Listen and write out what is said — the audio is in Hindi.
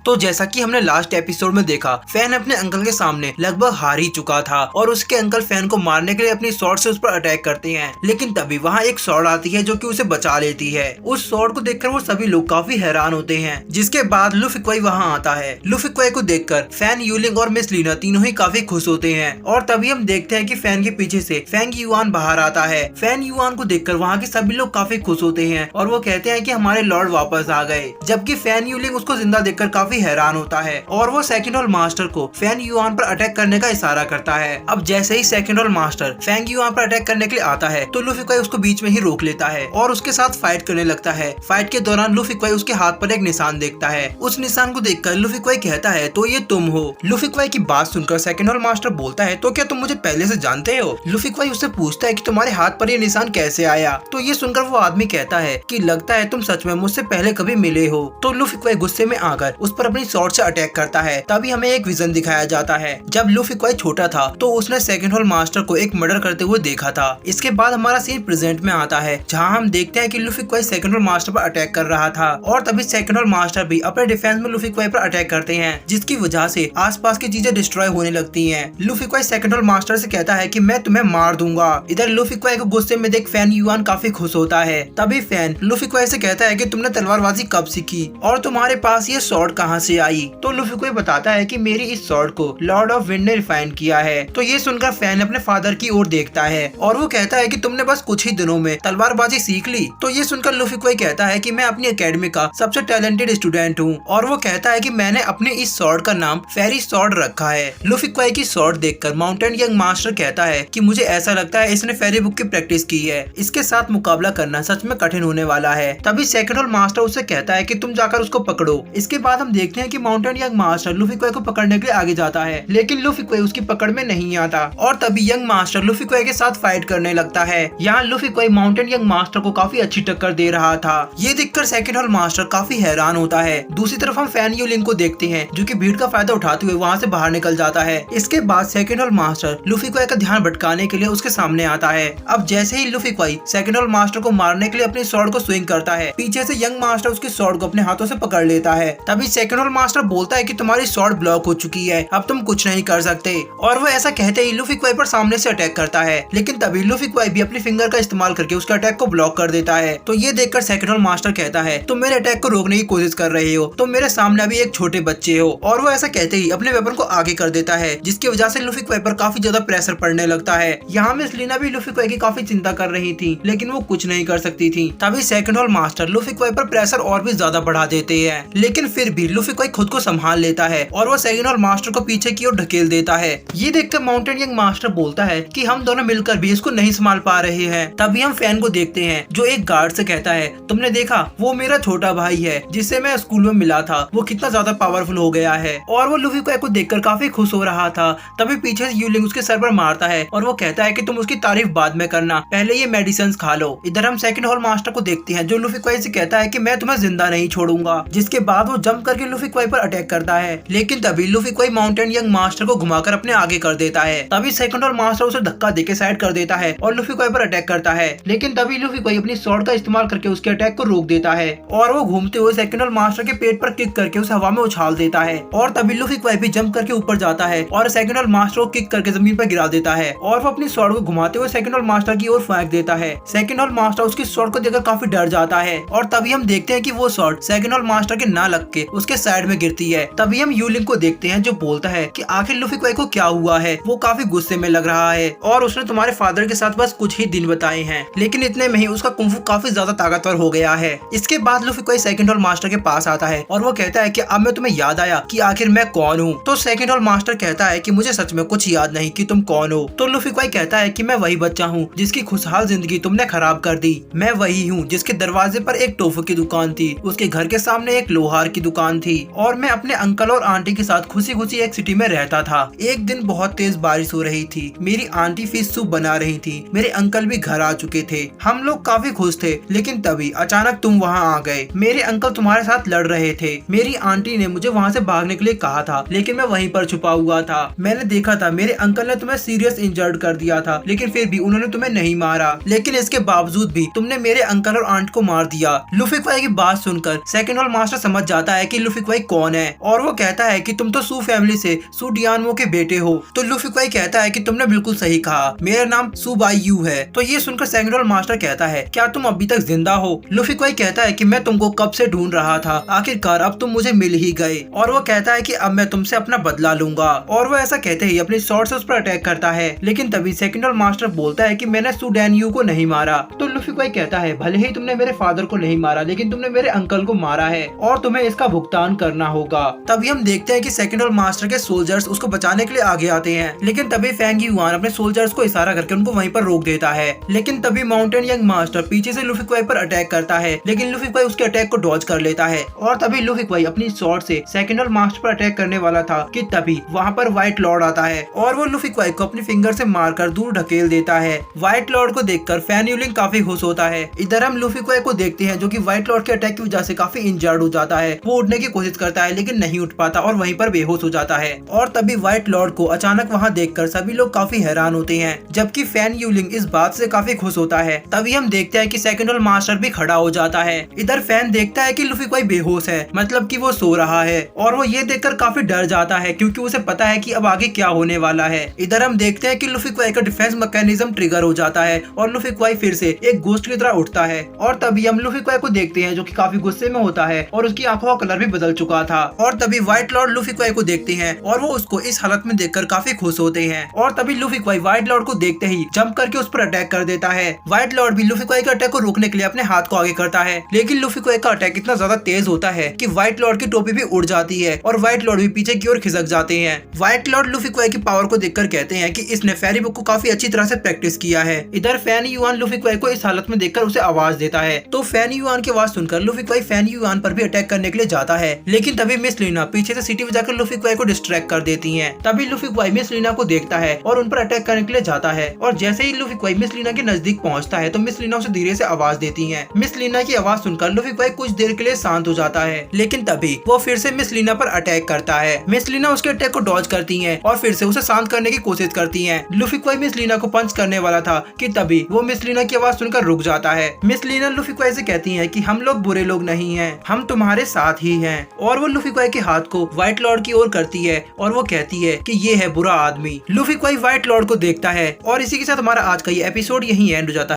तो जैसा कि हमने लास्ट एपिसोड में देखा, फैन अपने अंकल के सामने लगभग हार ही चुका था और उसके अंकल फैन को मारने के लिए अपनी स्वॉर्ड से उस पर अटैक करते हैं। लेकिन तभी वहाँ एक स्वॉर्ड आती है जो कि उसे बचा लेती है। उस स्वॉर्ड को देखकर वो सभी लोग काफी हैरान होते हैं। जिसके बाद लुफी क्वाई वहाँ आता है। लुफी क्वाई को देखकर फैन, यूलिंग और मिस लीना तीनों ही काफी खुश होते हैं। और तभी हम देखते हैं कि फैन के पीछे से फैंग युआन बाहर आता है। फैन युआन को देखकर वहाँ के सभी लोग काफी खुश होते हैं और वो कहते हैं कि हमारे लॉर्ड वापस आ गए। जबकि फैन यूलिंग उसको जिंदा देखकर काफी हैरान होता है और वो सेकंड हॉल मास्टर को फैन युआन पर अटैक करने का इशारा करता है। अब जैसे ही second hall master Fang Yuan पर अटैक करने के लिए आता है तो लुफी क्वाई उसको बीच में ही रोक लेता है और उसके साथ फाइट करने लगता है। फाइट के दौरान लुफी क्वाई उसके हाथ पर एक निशान देखता है। उस निशान को देखकर लुफी क्वाई कहता है तो ये तुम हो। लुफी क्वाई की बात सुनकर सेकंड हॉल मास्टर बोलता है तो क्या तुम मुझे पहले से जानते हो? लुफी क्वाई उससे पूछता है कि तुम्हारे हाथ पर ये निशान कैसे आया? तो ये सुनकर वो आदमी कहता है कि लगता है तुम सच में मुझसे पहले कभी मिले हो। तो लुफी क्वाई गुस्से में आकर उस पर अपनी स्वॉर्ड से अटैक करता है। तभी हमें एक विजन दिखाया जाता है। जब लुफी क्वाई छोटा था तो उसने सेकंड हॉल मास्टर को एक मर्डर करते हुए देखा था। इसके बाद हमारा सीन प्रेजेंट में आता है जहाँ हम देखते हैं कि लुफी क्वाई सेकंड हॉल मास्टर पर अटैक कर रहा था और तभी सेकंड हॉल मास्टर भी अपने डिफेंस में लुफी क्वाई पर अटैक करते हैं, जिसकी वजह से आसपास की चीजें डिस्ट्रॉय होने लगती हैं। लुफी क्वाई सेकंड हॉल मास्टर से कहता है कि मैं तुम्हें मार दूंगा। इधर लुफी क्वाई को गुस्से में देख फैन युआन काफी खुश होता है। तभी फैन लुफी क्वाई से कहता है कि तुमने तलवारबाजी कब सीखी और तुम्हारे पास ये स्वॉर्ड कहाँ से आई? तो लुफी क्वाई बताता है कि मेरी इस स्वॉर्ड को लॉर्ड ऑफ विंड ने रिफाइन किया है। तो ये सुनकर फैन अपने फादर की ओर देखता है और वो कहता है कि तुमने बस कुछ ही दिनों में तलवारबाजी सीख ली। तो ये सुनकर लुफी क्वाई कहता है कि मैं अपनी एकेडमी का सबसे टैलेंटेड स्टूडेंट हूँ और वो कहता है कि मैंने अपने इस स्वॉर्ड का नाम फेरी स्वॉर्ड रखा है। लुफी क्वाई की स्वॉर्ड देखकर माउंटेन यंग मास्टर कहता है कि मुझे ऐसा लगता है इसने फेरी बुक की प्रैक्टिस की है। इसके साथ मुकाबला करना सच में कठिन होने वाला है। तभी सेकंड हॉल मास्टर उससे कहता है कि तुम जाकर उसको पकड़ो। इसके बाद हम देखते हैं कि माउंटेन यंग मास्टर लुफी क्वाई को पकड़ने के लिए आगे जाता है, लेकिन लुफी क्वाई उसकी पकड़ में नहीं आता और तभी यंग मास्टर लुफी क्वाई के साथ फाइट करने लगता है। यहाँ लुफी क्वाई माउंटेन यंग मास्टर को काफी अच्छी टक्कर दे रहा था। ये देखकर सेकंड हॉल मास्टर काफी हैरान होता है। दूसरी तरफ हम फैन यूलिंग को देखते हैं जो कि भीड़ का फायदा उठाते हुए वहाँ से बाहर निकल जाता है। इसके बाद सेकंड हॉल मास्टर लुफी क्वाई का ध्यान भटकाने के लिए उसके सामने आता है। अब जैसे ही लुफी क्वाई सेकंड हॉल मास्टर को मारने के लिए अपनी स्वॉर्ड को स्विंग करता है, पीछे से यंग मास्टर उसकी स्वॉर्ड को अपने हाथों से पकड़ लेता है। तभी सेकंड हॉल मास्टर बोलता है कि तुम्हारी स्वॉर्ड ब्लॉक हो चुकी है, अब तुम कुछ नहीं कर सकते। और वो ऐसा कहते ही लुफी क्वाई पर सामने से अटैक करता है, लेकिन तभी लुफी क्वाई भी अपनी फिंगर का इस्तेमाल करके उसके अटैक को ब्लॉक कर देता है। तो ये देखकर सेकंड हॉल मास्टर कहता है तुम मेरे अटैक को रोकने की कोशिश कर रहे हो, तुम मेरे सामने अभी एक छोटे बच्चे हो। और वो ऐसा कहते ही अपने वेपन को आगे कर देता है, जिसकी वजह से लुफी क्वाई पर काफी ज्यादा प्रेशर पड़ने लगता है। यहाँ मिस लीना भी लुफी क्वाई की काफी चिंता कर रही थी, लेकिन वो कुछ नहीं कर सकती थी। तभी सेकंड हॉल मास्टर लुफी क्वाई पर प्रेशर और भी ज्यादा बढ़ा देते हैं, लेकिन फिर भी लुफी क्वाई खुद को संभाल लेता है और वो सेकंड हॉल मास्टर को पीछे की ओर ढकेल देता है। ये देखकर माउंटेन यंग मास्टर बोलता है कि हम दोनों मिलकर भी इसको नहीं संभाल पा रहे हैं। तभी हम फैन को देखते हैं जो एक गार्ड से कहता है तुमने देखा वो मेरा छोटा भाई है जिससे मैं स्कूल में मिला था, वो कितना ज्यादा पावरफुल हो गया है। और वो लुफी क्वाई को देखकर काफी खुश हो रहा था। तभी पीछे से यूलिंग उसके सर पर मारता है और वो कहता है कि तुम उसकी तारीफ बाद में करना, पहले ये मेडिसिन खा लो। इधर हम सेकंड हॉल मास्टर को देखते हैं जो लुफी क्वाई से कहता है कि मैं तुम्हें जिंदा नहीं छोड़ूंगा। जिसके बाद वो जंप करके लुफी क्वाई पर अटैक करता है, लेकिन तभी लुफी क्वाई माउंटेन यंग मास्टर को घुमाकर अपने आगे कर देता है। तभी सेकंड हॉल मास्टर उसे धक्का देके साइड कर देता है और लुफी क्वाई पर अटैक करता है, लेकिन तभी लुफी क्वाई अपनी स्वॉर्ड का इस्तेमाल करके उसके अटैक को रोक देता है और वो घूमते हुए सेकंड हॉल मास्टर के पेट पर किक करके उसे हवा में उछाल देता है। और तभी लुफी क्वाई भी जंप करके ऊपर जाता है और सेकंड हॉल मास्टर को किक करके जमीन पर गिरा देता है और वो अपनी स्वॉर्ड को घुमाते हुए सेकंड हॉल मास्टर की ओर फेंक देता है। सेकंड हॉल मास्टर उसकी स्वॉर्ड को देखकर काफी डर जाता है और तभी हम देखते हैं कि वो स्वॉर्ड सेकंड हॉल मास्टर के ना लग के उसके साइड में गिरती है। तभी हम यूलिंग को देखते हैं जो बोलता है कि आखिर लुफी क्वाई को क्या हुआ है, वो काफी गुस्से में लग रहा है और उसने तुम्हारे फादर के साथ बस कुछ ही दिन बताए हैं, लेकिन इतने में ही उसका कुंफू काफी ज्यादा ताकतवर हो गया है। इसके बाद लुफी क्वाई सेकंड हॉल मास्टर के पास आता है और वो कहता है कि अब मैं तुम्हें याद आया कि आखिर मैं कौन हूँ। तो सेकंड हॉल मास्टर कहता है कि मुझे सच में कुछ याद नहीं कि तुम कौन हो। तो लुफी क्वाई कहता है कि मैं वही बच्चा हूँ जिसकी खुशहाल जिंदगी तुमने खराब कर दी, मैं वही हूँ जिसके दरवाजे पर एक टोफू की दुकान थी, उसके घर के सामने एक लोहार की दुकान थी और मैं अपने अंकल और आंटी के साथ खुशी खुशी एक सिटी में रहता था। एक दिन बहुत तेज बारिश हो रही थी, मेरी आंटी फिश सूप बना रही थी, मेरे अंकल भी घर आ चुके थे, हम लोग काफी खुश थे, लेकिन तभी अचानक तुम वहाँ आ गए। मेरे अंकल तुम्हारे साथ लड़ रहे थे, मेरी आंटी ने मुझे वहाँ से भागने के लिए कहा था, लेकिन मैं वहीं पर छुपा हुआ था। मैंने देखा था मेरे अंकल ने तुम्हें सीरियस इंजर्ड कर दिया था, लेकिन फिर भी उन्होंने तुम्हें नहीं मारा, लेकिन इसके बावजूद भी तुमने मेरे अंकल और आंट को मार दिया। लुफी क्वाई की बात सुनकर सेकंड हॉल मास्टर समझ जाता है कि लूफी क्वाई कौन है और वो कहता है कि तुम तो सू फैमिली से सू डियानमो के बेटे हो। तो लूफी क्वाई कहता है कि तुमने बिल्कुल सही कहा, मेरा नाम सू बाई यू है। तो ये सुनकर सेकेंड मास्टर कहता है क्या तुम अभी तक जिंदा हो? लूफी क्वाई कहता है कि मैं तुमको कब से ढूंढ रहा था, आखिरकार अब तुम मुझे मिल ही गए। और वो कहता है कि अब मैं तुमसे अपना बदला लूंगा। और वो ऐसा कहते ही अपनी शॉर्ट से उस पर अटैक करता है, लेकिन तभी सेकेंड मास्टर बोलता है कि मैंने सू डैन यू को नहीं मारा। तो लूफी क्वाई कहता है भले ही तुमने मेरे फादर को नहीं मारा, लेकिन तुमने मेरे अंकल को मारा है और तुम्हें इसका भुगतान करना होगा। तभी हम देखते हैं कि सेकेंड मास्टर के सोल्जर्स उसको बचाने के लिए आगे आते हैं, लेकिन तभी फैंग युआन अपने सोल्जर्स को इशारा करके उनको वहीं पर रोक देता है। लेकिन तभी माउंटेन यंग मास्टर पीछे से लूफी क्वाई पर अटैक करता है, लेकिन लूफी क्वाई उसके अटैक को डॉज कर लेता है। और तभी लूफी क्वाई अपनी स्वॉर्ड से सेकेंड मास्टर पर अटैक करने वाला था कि तभी वहाँ पर व्हाइट लॉर्ड आता है और वो लूफी क्वाई को अपनी फिंगर से मारकर दूर ढकेल देता है। व्हाइट लॉर्ड को देखकर फैन यूलिंग काफी खुश होता है। इधर हम लूफी क्वाई को देखते हैं जो कि व्हाइट लॉर्ड के अटैक की वजह से काफी इंजर्ड हो जाता है। वो उठने की कोशिश करता है लेकिन नहीं उठ पाता और वहीं पर बेहोश हो जाता है। और तभी व्हाइट लॉर्ड को अचानक वहाँ देखकर सभी लोग काफी हैरान होते हैं, जबकि फैन यूलिंग इस बात से काफी खुश होता है। तभी हम देखते हैं कि सेकेंड मास्टर भी खड़ा हो जाता है। इधर फैन देखता है कि लूफी क्वाई बेहोश है, मतलब कि वो सो रहा है, और वो ये देखकर काफी डर जाता है क्योंकि उसे पता है कि अब आगे क्या होने वाला है। इधर हम देखते हैं कि लूफी क्वाई का डिफेंस मैकेनिज्म ट्रिगर हो जाता है और लूफी क्वाई फिर से एक घोस्ट की तरह उठता है। और तभी हम लूफी क्वाई को देखते हैं जो कि काफी गुस्से में होता है और उसकी आंखों का कलर भी बदल चुका था। और तभी व्हाइट लॉर्ड लूफी क्वाई को देखते हैं और वो उसको इस हालत में देखकर काफी खुश होते हैं। और तभी लूफी क्वाई व्हाइट लॉर्ड को देखते ही जंप करके उस पर अटैक कर देता है। व्हाइट लॉर्ड भी लूफी क्वाई के अटैक को रोकने के लिए अपने हाथ को आगे करता है, लेकिन लूफी क्वाई का अटैक इतना ज्यादा तेज होता है कि व्हाइट लॉर्ड की टोपी भी उड़ जाती है और व्हाइट लॉर्ड भी पीछे की ओर खिसक जाते हैं। व्हाइट लॉर्ड लूफी क्वाई की पावर को देखकर कहते हैं कि इसने फेरी बुक को काफी अच्छी तरह से प्रैक्टिस किया है। इधर फैन युआन लूफी क्वाई को इस हालत में देखकर उसे आवाज देता है, तो फैन युआन की आवाज सुनकर लूफी क्वाई फैन युआन पर भी अटैक करने के लिए जाता है, लेकिन तभी मिस लीना पीछे से सीटी बजाकर लूफी क्वाई को डिस्ट्रैक्ट कर देती है। तभी लूफी क्वाई मिस लीना को देखता है और उन पर अटैक करने के लिए जाता है, और जैसे ही लूफी क्वाई मिस लीना के नजदीक पहुंचता है तो मिस लीना उसे धीरे से आवाज देती है। मिस लीना की आवाज सुनकर लूफी क्वाई कुछ देर के लिए शांत हो जाता है, लेकिन तभी वो फिर से मिस लीना पर अटैक करता है। मिस लीना उसके अटैक को डॉज करती है और फिर से उसे शांत करने की कोशिश करती है। लूफी क्वाई मिस लीना को पंच करने वाला था कि तभी वो मिस लीना की आवाज सुनकर रुक जाता है। मिस लीना लूफी क्वाई से कहती है कि हम लोग बुरे लोग नहीं हैं, हम तुम्हारे साथ ही हैं। और वो लूफी क्वाई के हाथ को व्हाइट लॉर्ड की ओर करती है और वो कहती है कि ये है बुरा आदमी। लूफी क्वाई व्हाइट लॉर्ड को देखता है और इसी के साथ हमारा आज का ये एपिसोड यहीं एंड हो जाता है।